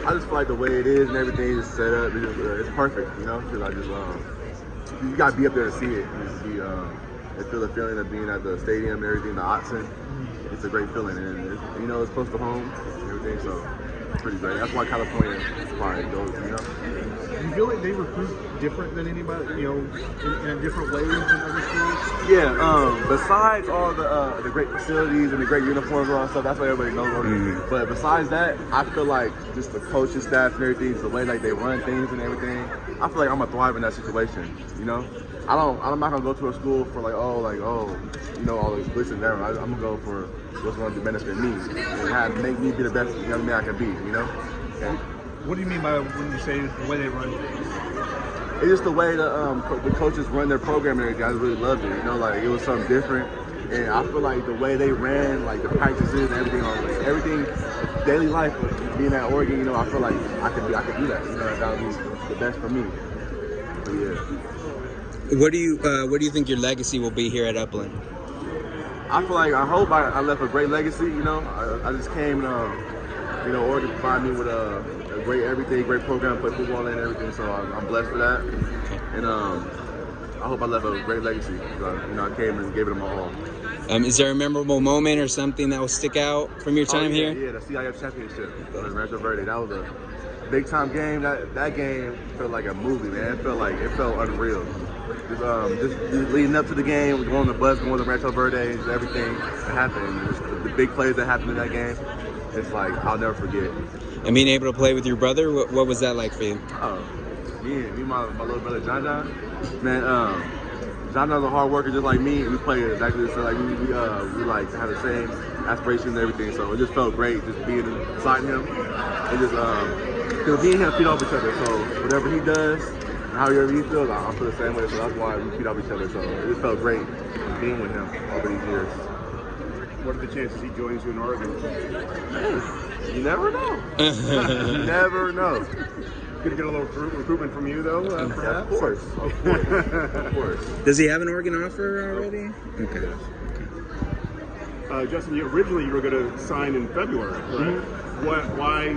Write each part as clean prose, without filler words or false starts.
I just feel like the way it is and everything is set up, it's perfect, you know. Because I just you gotta be up there to see it. And just be and feel the feeling of being at the stadium and everything, the Upland. It's a great feeling, and you know it's close to home and everything, so it's pretty great. That's why California probably goes, you know. Do you feel like they recruit different than anybody, you know, in a different way than other schools? Yeah. Besides all the great facilities and the great uniforms and all that stuff, that's why everybody knows about it. But besides that, I feel like just the coaching staff and everything, the way like they run things and everything, I feel like I'm gonna thrive in that situation, you know. I'm not gonna go to a school for you know, all this glitz and glamour. I'm gonna go for what's gonna benefit me and make me be the best young man I can be, you know. And what do you mean by when you say the way they run? It's just the way the coaches run their program and everything. I really loved it, you know, like it was something different. And I feel like the way they ran, like the practices and everything, daily life, being at Oregon, you know, I feel like I could do that. You know, that would be the best for me. But yeah. What do you think your legacy will be here at Upland? I hope I left a great legacy. You know, I just came, you know, Oregon provided me with a great program, play football and everything. So I'm blessed for that, and I hope I left a great legacy. You know, I came and gave it my all. Is there a memorable moment or something that will stick out from your time here? Yeah, the CIF championship, the Rancho Verde. That was a big time game. That game felt like a movie, man. It felt unreal. Just leading up to the game, going on the bus, going to Rancho Verde, just everything that happened, just the big plays that happened in that game. It's like I'll never forget. And being able to play with your brother, what was that like for you? Me and my little brother John, man. John's a hard worker just like me. We play exactly the same. Like we like have the same aspirations and everything. So it just felt great just being beside him and just because me and him feed off each other. So whatever he does, however he feels, I feel the same way. So that's why we feed off each other. So it just felt great being with him over these years. What are the chances he joins you in Oregon? You never know. You never know. Gonna get a little recruitment from you though, perhaps? Of course. Of course. Does he have an Oregon offer already? Okay. Justin, originally you were going to sign in February, correct? Mm-hmm. Why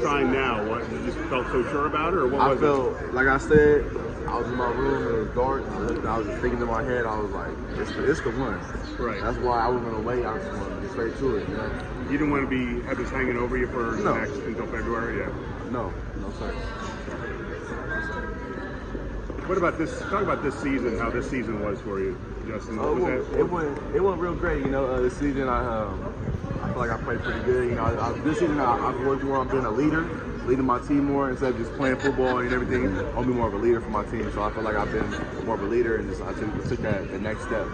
sign now? What, you just felt so sure about it, or what was it? Like I said, I was in my room and it was dark. I was just thinking in my head. I was like, it's the one. Right. That's why I wasn't gonna wait. I just wanted to get straight to it. You know. You didn't want to have this hanging over you for until February, yeah. No, sir. What about this? Talk about this season. How this season was for you, Justin. It went real great. You know, this season I feel like I played pretty good. You know, this season I've worked more on being a leader, leading my team more instead of just playing football and everything. I'll be more of a leader for my team. So I feel like I've been more of a leader and I took that the next step.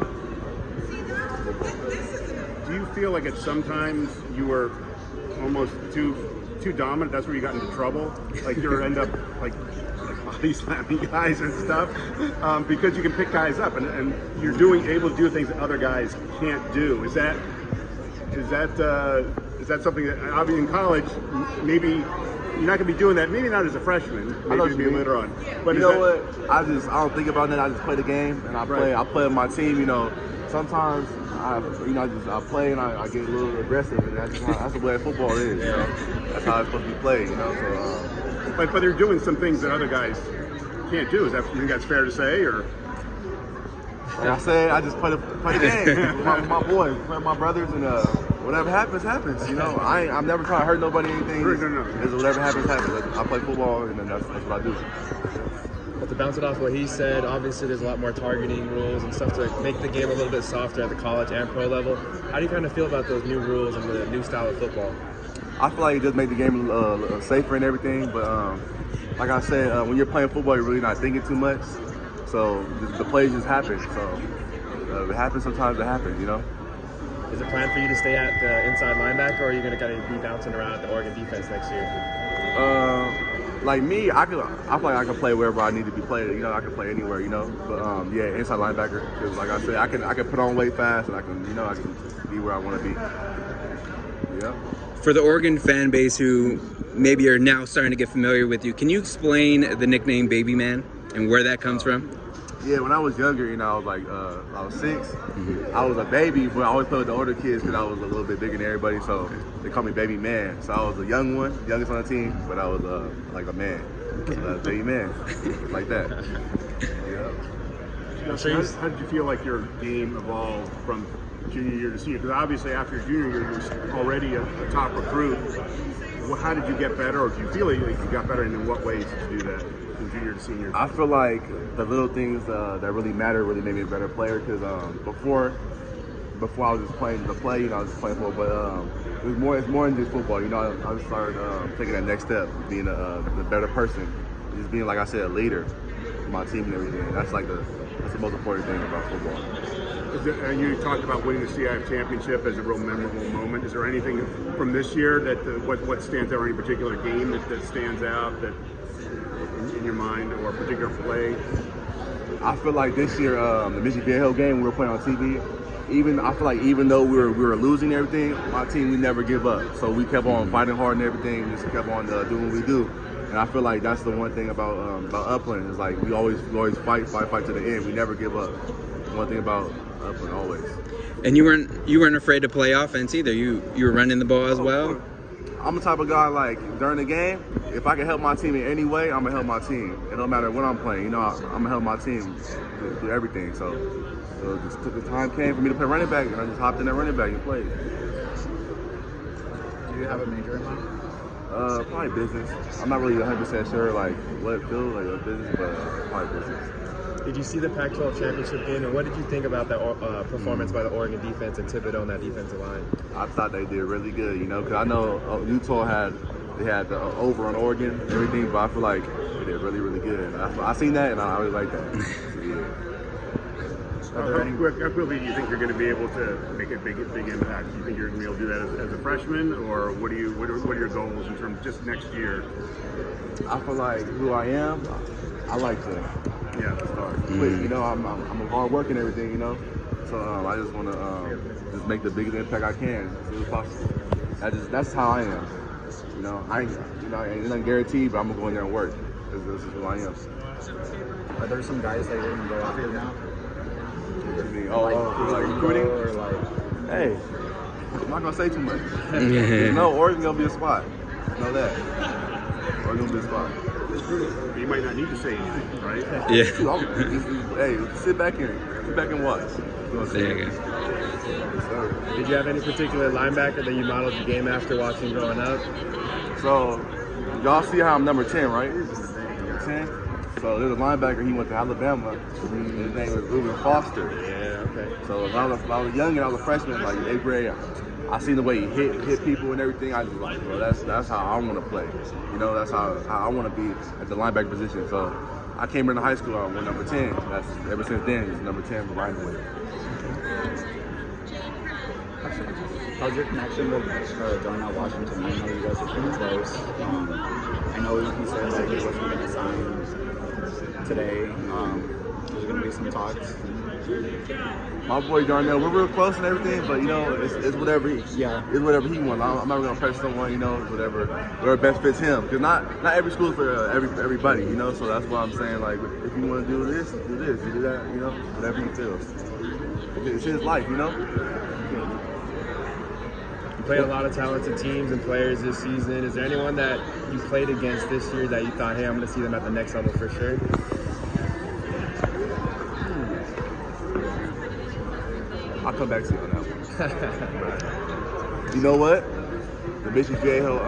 Do you feel like at sometimes you were almost too dominant? That's where you got into trouble. Like you end up like body slamming guys and stuff because you can pick guys up and you're able to do things that other guys can't do. Is that something that obviously in college maybe you're not going to be doing that? Maybe not as a freshman. Maybe maybe later on. But you know what? I don't think about that. I just play the game and I play with my team. You know, sometimes I play and I get a little aggressive, and that's the way football is. You know, that's how it's supposed to be played. You know, so. But they're doing some things that other guys can't do. You think that's fair to say, or? Like I said, I just play the game with my boys, play with my brothers, and whatever happens. You know, I'm never trying to hurt nobody or anything. No. Whatever happens. I play football, and then that's what I do. But to bounce it off what he said, obviously there's a lot more targeting rules and stuff to make the game a little bit softer at the college and pro level. How do you kind of feel about those new rules and the new style of football? I feel like it just made the game safer and everything, but like I said, when you're playing football, you're really not thinking too much. So the plays just happen. So if it happens, sometimes it happens, you know. Is it planned for you to stay at the inside linebacker, or are you going to kind of be bouncing around at the Oregon defense next year? Like me, I feel like I can play wherever I need to be played. You know, I can play anywhere. You know, but yeah, inside linebacker. Because like I said, I can put on weight fast, and I can be where I want to be. Yeah. For the Oregon fan base who maybe are now starting to get familiar with you, can you explain the nickname Baby Man and where that comes from? Yeah, when I was younger, you know, I was like, I was 6. I was a baby, but I always played with the older kids because I was a little bit bigger than everybody. So they called me baby man. So I was a young one, youngest on the team, but I was like a man. Baby man, like that. Yeah. So how did you feel like your game evolved from junior year to senior? Because obviously after your junior year, you were already a top recruit. Well, how did you get better, or do you feel like you got better, and in what ways did you do that from junior to senior? I feel like the little things that really matter really made me a better player. Because before I was just playing the play, you know, I was just playing football. But it's more than just football. You know, I just started taking that next step, being a better person, just being, like I said, a leader for my team and everything. That's the most important thing about football. And you talked about winning the CIF championship as a real memorable moment. Is there anything from this year that what stands out, or any particular game that stands out that in your mind, or a particular play? I feel like this year, the Michigan Viejo game we were playing on TV. I feel like even though we were losing everything, my team, we never give up. So we kept on fighting hard and everything. We just kept on doing what we do. And I feel like that's the one thing about Upland is like we always fight to the end. We never give up. One thing about Upland, always. And you weren't afraid to play offense either. You were running the ball as well. I'm the type of guy, like, during the game, if I can help my team in any way, I'm gonna help my team. It don't matter when I'm playing. You know, I'm gonna help my team do everything. So just took the time came for me to play running back, and I just hopped in that running back and played. Do you have a major in mind? Probably business. I'm not really 100% sure like what field, like what business, but probably business. Did you see the Pac-12 championship game, and what did you think about that performance by the Oregon defense and Thibodeau on that defensive line? I thought they did really good, you know, because I know Utah had the over on Oregon and everything, but I feel like they did really, really good. And I seen that, and I really like that. So, yeah. How quickly do you think you're going to be able to make a big impact? Do you think you're going to be able to do that as a freshman, or what are your goals in terms of just next year? I feel like who I am, I like to start quick. You know, I'm a hard work and everything. You know, so I just want to just make the biggest impact I can as soon as possible. That's how I am. You know, ain't nothing guaranteed, but I'm gonna go in there and work. This is who I am. Are there some guys that you're gonna go after now? Like recruiting? Or like, hey, I'm not gonna say too much. No, Oregon's gonna be a spot. Know that. Oregon's gonna be a spot. You might not need to say anything, right? Yeah. Hey, sit back and watch. There you go. Did you have any particular linebacker that you modeled your game after watching growing up? So, y'all see how I'm number 10, right? 10. So there's a linebacker. He went to Alabama. His name was Reuben Foster. Yeah, okay. So when I was young and I was a freshman, like 8th grade, I seen the way he hit people and everything. I just like, well, that's how I want to play. You know, that's how I want to be at the linebacker position. So I came into high school, I went number 10. That's ever since then, it's number 10 linebacker. how's your connection with Darnell Washington? I know you guys are pretty close. I know he said that he wasn't going to sign today. There's going to be some talks. My boy Darnell, we're real close and everything, but you know, it's whatever it's whatever he wants. I'm not gonna press someone, you know, whatever best fits him. Because not every school is for everybody, you know. So that's why I'm saying, like, if you want to do this, do this. You do that, you know, whatever he feels. It's his life, you know. You played a lot of talented teams and players this season. Is there anyone that you played against this year that you thought, hey, I'm gonna see them at the next level for sure? I'll come back to you on that one. You know what? The Michigan Viejo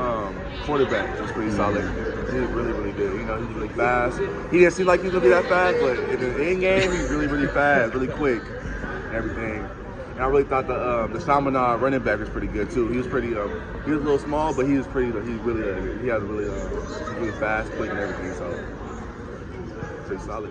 quarterback was pretty solid. He was really, really good. You know, he's really fast. He didn't seem like he was gonna be that fast, but in the end game, he's really, really fast, really quick, and everything. And I really thought the Chaminade running back was pretty good too. He was pretty. He was a little small, but he was pretty. He had really fast, quick, and everything. So pretty solid.